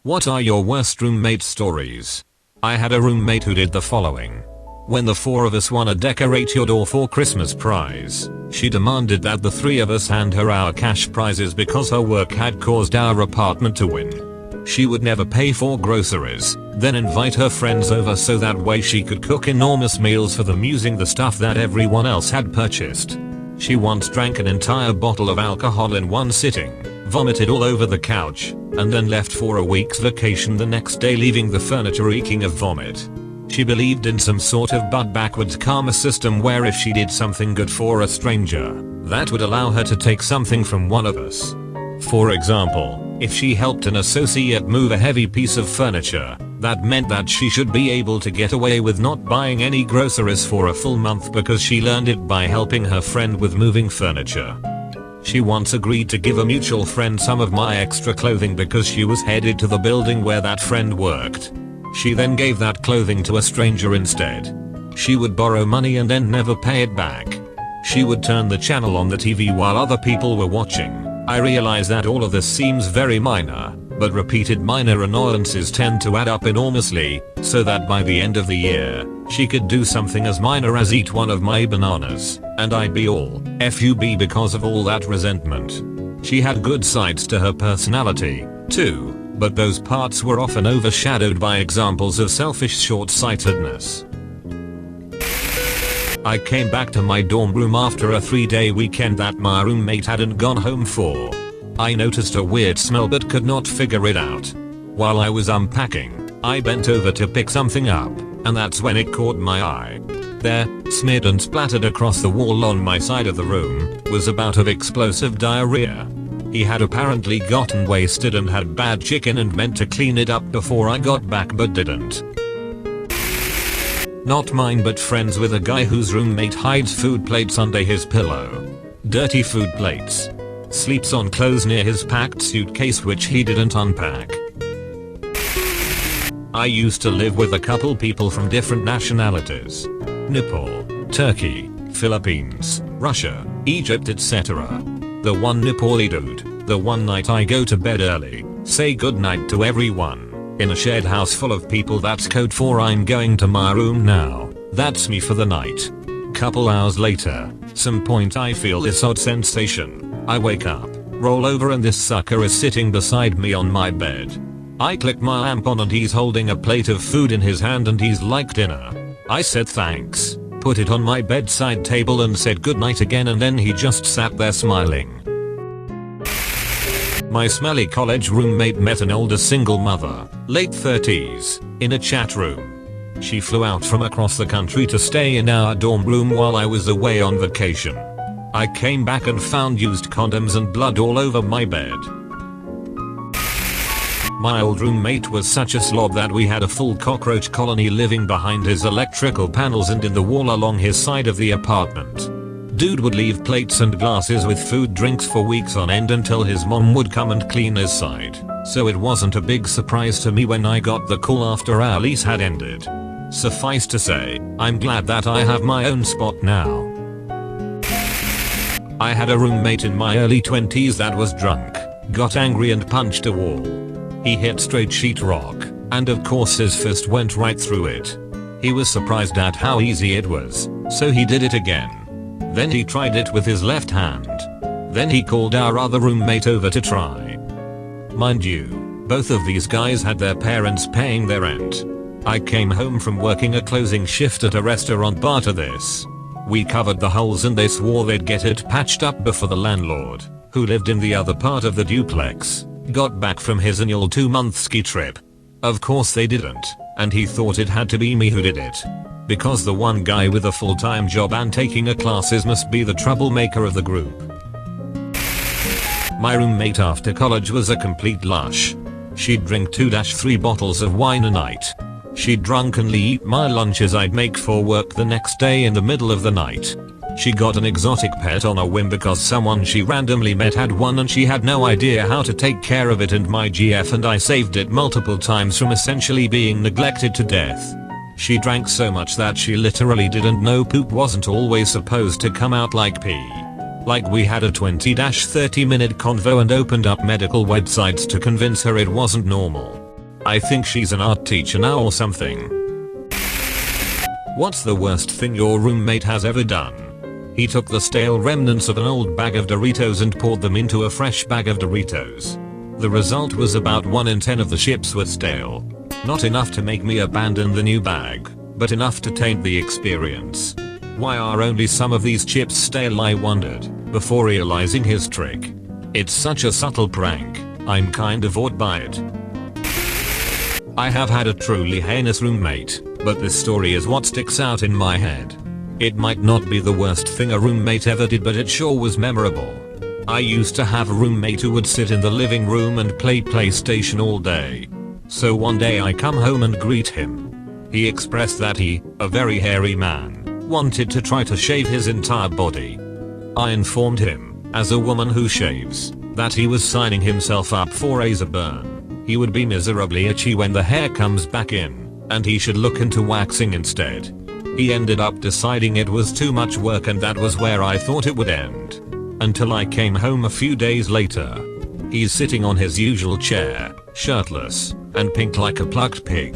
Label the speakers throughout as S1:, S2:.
S1: What are your worst roommate stories? I had a roommate who did the following. When the four of us won a decorate your door for Christmas prize, she demanded that the three of us hand her our cash prizes because her work had caused our apartment to win. She would never pay for groceries, then invite her friends over so that way she could cook enormous meals for them using the stuff that everyone else had purchased. She once drank an entire bottle of alcohol in one sitting, vomited all over the couch, and then left for a week's vacation the next day, leaving the furniture reeking of vomit. She believed in some sort of butt-backwards karma system where if she did something good for a stranger, that would allow her to take something from one of us. For example, if she helped an associate move a heavy piece of furniture, that meant that she should be able to get away with not buying any groceries for a full month because she learned it by helping her friend with moving furniture. She once agreed to give a mutual friend some of my extra clothing because she was headed to the building where that friend worked. She then gave that clothing to a stranger instead. She would borrow money and then never pay it back. She would turn the channel on the TV while other people were watching. I realize that all of this seems very minor, but repeated minor annoyances tend to add up enormously, so that by the end of the year, she could do something as minor as eat one of my bananas, and I'd be all FUB because of all that resentment. She had good sides to her personality, too, but those parts were often overshadowed by examples of selfish short-sightedness. I came back to my dorm room after a 3-day weekend that my roommate hadn't gone home for. I noticed a weird smell but could not figure it out. While I was unpacking, I bent over to pick something up, and that's when it caught my eye. There, smeared and splattered across the wall on my side of the room, was a bout of explosive diarrhea. He had apparently gotten wasted and had bad chicken and meant to clean it up before I got back but didn't. Not mine but friends with a guy whose roommate hides food plates under his pillow. Dirty food plates. Sleeps on clothes near his packed suitcase which he didn't unpack. I used to live with a couple people from different nationalities. Nepal, Turkey, Philippines, Russia, Egypt, etc. The one Nepali dude, the one night I go to bed early, say goodnight to everyone. In a shared house full of people, that's code for I'm going to my room now. That's me for the night. Couple hours later, some point I feel this odd sensation. I wake up, roll over and this sucker is sitting beside me on my bed. I click my lamp on and he's holding a plate of food in his hand and he's like dinner. I said thanks, put it on my bedside table and said goodnight again, and then he just sat there smiling. My smelly college roommate met an older single mother, late 30s, in a chat room. She flew out from across the country to stay in our dorm room while I was away on vacation. I came back and found used condoms and blood all over my bed. My old roommate was such a slob that we had a full cockroach colony living behind his electrical panels and in the wall along his side of the apartment. Dude would leave plates and glasses with food drinks for weeks on end until his mom would come and clean his side, so it wasn't a big surprise to me when I got the call after our lease had ended. Suffice to say, I'm glad that I have my own spot now. I had a roommate in my early 20s that was drunk, got angry and punched a wall. He hit straight sheetrock, and of course his fist went right through it. He was surprised at how easy it was, so he did it again. Then he tried it with his left hand. Then he called our other roommate over to try. Mind you, both of these guys had their parents paying their rent. I came home from working a closing shift at a restaurant bar to this. We covered the holes and they swore they'd get it patched up before the landlord, who lived in the other part of the duplex, got back from his annual 2-month ski trip. Of course they didn't, and he thought it had to be me who did it. Because the one guy with a full-time job and taking a classes must be the troublemaker of the group. My roommate after college was a complete lush. She'd drink 2-3 bottles of wine a night. She'd drunkenly eat my lunches I'd make for work the next day in the middle of the night. She got an exotic pet on a whim because someone she randomly met had one and she had no idea how to take care of it, and my GF and I saved it multiple times from essentially being neglected to death. She drank so much that she literally didn't know poop wasn't always supposed to come out like pee. Like we had a 20-30 minute convo and opened up medical websites to convince her it wasn't normal. I think she's an art teacher now or something. What's the worst thing your roommate has ever done? He took the stale remnants of an old bag of Doritos and poured them into a fresh bag of Doritos. The result was about 1 in 10 of the chips were stale. Not enough to make me abandon the new bag, but enough to taint the experience. Why are only some of these chips stale, I wondered, before realizing his trick. It's such a subtle prank, I'm kind of awed by it. I have had a truly heinous roommate, but this story is what sticks out in my head. It might not be the worst thing a roommate ever did, but it sure was memorable. I used to have a roommate who would sit in the living room and play PlayStation all day. So one day I come home and greet him. He expressed that he, a very hairy man, wanted to try to shave his entire body. I informed him, as a woman who shaves, that he was signing himself up for razor burn. He would be miserably itchy when the hair comes back in, and he should look into waxing instead. He ended up deciding it was too much work, and that was where I thought it would end. Until I came home a few days later. He's sitting on his usual chair, shirtless, and pink like a plucked pig.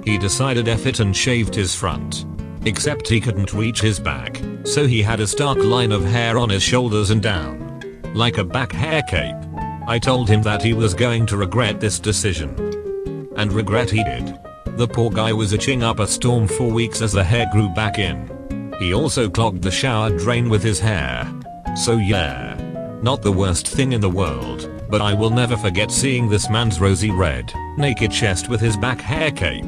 S1: He decided F it and shaved his front. Except he couldn't reach his back, so he had a stark line of hair on his shoulders and down. Like a back hair cape. I told him that he was going to regret this decision. And regret he did. The poor guy was itching up a storm for weeks as the hair grew back in. He also clogged the shower drain with his hair. So yeah. Not the worst thing in the world, but I will never forget seeing this man's rosy red, naked chest with his back hair cape.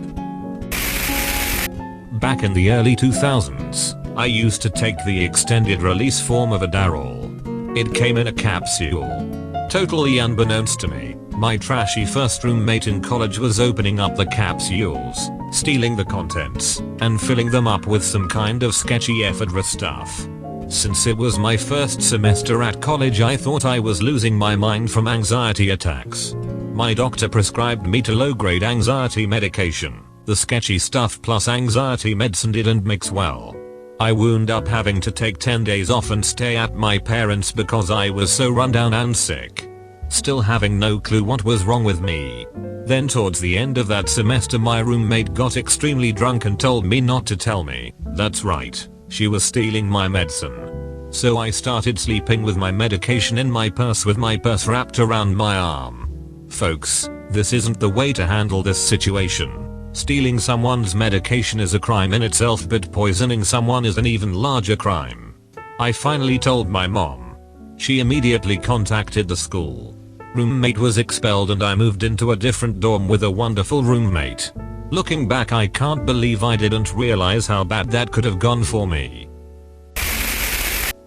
S1: Back in the early 2000s, I used to take the extended release form of Adderall. It came in a capsule. Totally unbeknownst to me, my trashy first roommate in college was opening up the capsules, stealing the contents, and filling them up with some kind of sketchy ephedra stuff. Since it was my first semester at college, I thought I was losing my mind from anxiety attacks. My doctor prescribed me to low-grade anxiety medication. The sketchy stuff plus anxiety medicine didn't mix well. I wound up having to take 10 days off and stay at my parents' because I was so run down and sick. Still having no clue what was wrong with me. Then towards the end of that semester, my roommate got extremely drunk and told me not to tell me. That's right. She was stealing my medicine. So I started sleeping with my medication in my purse with my purse wrapped around my arm. Folks, this isn't the way to handle this situation. Stealing someone's medication is a crime in itself, but poisoning someone is an even larger crime. I finally told my mom. She immediately contacted the school. Roommate was expelled and I moved into a different dorm with a wonderful roommate. Looking back, I can't believe I didn't realize how bad that could have gone for me.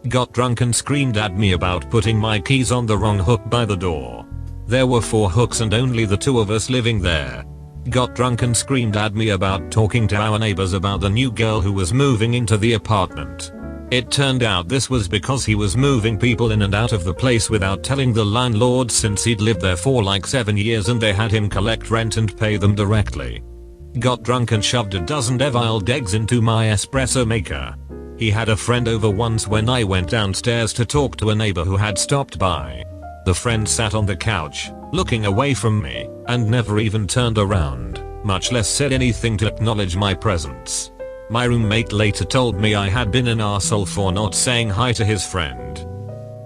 S1: Got drunk and screamed at me about putting my keys on the wrong hook by the door. There were 4 hooks and only the 2 of us living there. Got drunk and screamed at me about talking to our neighbors about the new girl who was moving into the apartment. It turned out this was because he was moving people in and out of the place without telling the landlord, since he'd lived there for like 7 years and they had him collect rent and pay them directly. Got drunk and shoved a dozen deviled eggs into my espresso maker. He had a friend over once when I went downstairs to talk to a neighbor who had stopped by. The friend sat on the couch, looking away from me, and never even turned around, much less said anything to acknowledge my presence. My roommate later told me I had been an arsehole for not saying hi to his friend.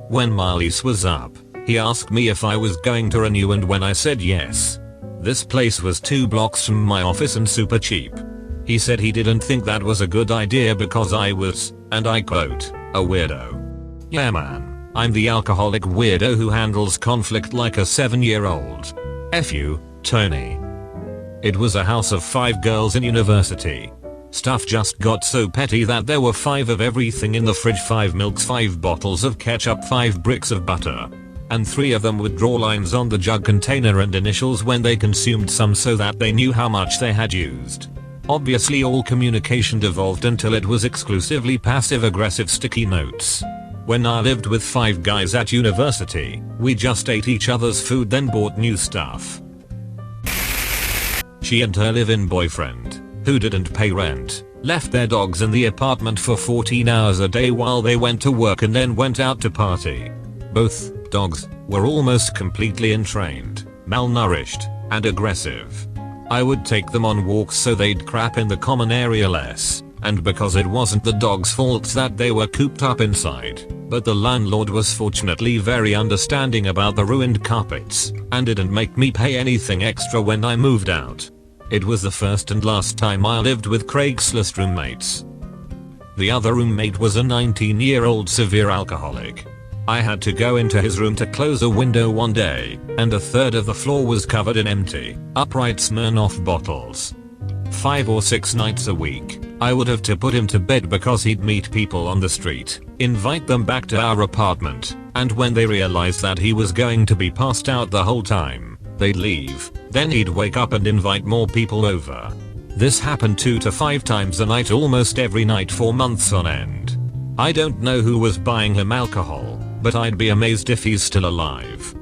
S1: When my lease was up, he asked me if I was going to renew, and when I said yes. This place was 2 blocks from my office and super cheap. He said he didn't think that was a good idea because I was, and I quote, a weirdo. Yeah man, I'm the alcoholic weirdo who handles conflict like a 7-year-old. F you, Tony. It was a house of 5 girls in university. Stuff just got so petty that there were 5 of everything in the fridge: 5 milks, 5 bottles of ketchup, 5 bricks of butter. And 3 of them would draw lines on the jug container and initials when they consumed some so that they knew how much they had used. Obviously all communication devolved until it was exclusively passive-aggressive sticky notes. When I lived with 5 guys at university, we just ate each other's food then bought new stuff. She and her live-in boyfriend, who didn't pay rent, left their dogs in the apartment for 14 hours a day while they went to work and then went out to party. Both dogs were almost completely entrained, malnourished, and aggressive. I would take them on walks so they'd crap in the common area less, and because it wasn't the dog's fault that they were cooped up inside, but the landlord was fortunately very understanding about the ruined carpets and didn't make me pay anything extra when I moved out. It was the first and last time I lived with Craigslist roommates. The other roommate was a 19-year-old severe alcoholic. I had to go into his room to close a window one day, and a third of the floor was covered in empty, upright Smirnoff bottles. 5 or 6 nights a week, I would have to put him to bed because he'd meet people on the street, invite them back to our apartment, and when they realized that he was going to be passed out the whole time, they'd leave. Then he'd wake up and invite more people over. This happened 2 to 5 times a night almost every night for months on end. I don't know who was buying him alcohol, but I'd be amazed if he's still alive.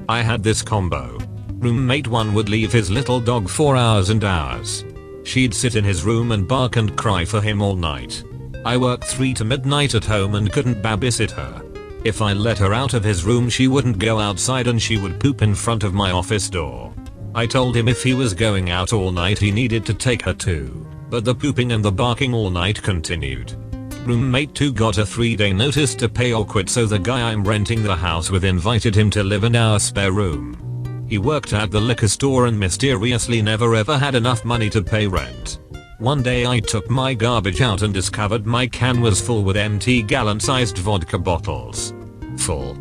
S1: I had this combo. Roommate 1 would leave his little dog for hours and hours. She'd sit in his room and bark and cry for him all night. I worked 3 to midnight at home and couldn't babysit her. If I let her out of his room she wouldn't go outside and she would poop in front of my office door. I told him if he was going out all night he needed to take her too, but the pooping and the barking all night continued. Roommate 2 got a 3-day notice to pay or quit, so the guy I'm renting the house with invited him to live in our spare room. He worked at the liquor store and mysteriously never ever had enough money to pay rent. One day I took my garbage out and discovered my can was full with empty gallon-sized vodka bottles. Full.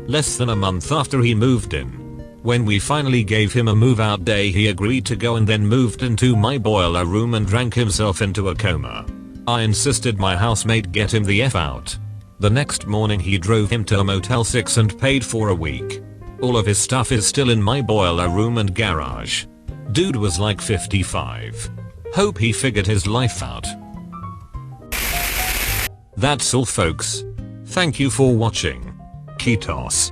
S1: Less than a month after he moved in. When we finally gave him a move-out day he agreed to go and then moved into my boiler room and drank himself into a coma. I insisted my housemate get him the F out. The next morning he drove him to a Motel 6 and paid for a week. All of his stuff is still in my boiler room and garage. Dude was like 55. Hope he figured his life out. That's all folks. Thank you for watching. Kitos.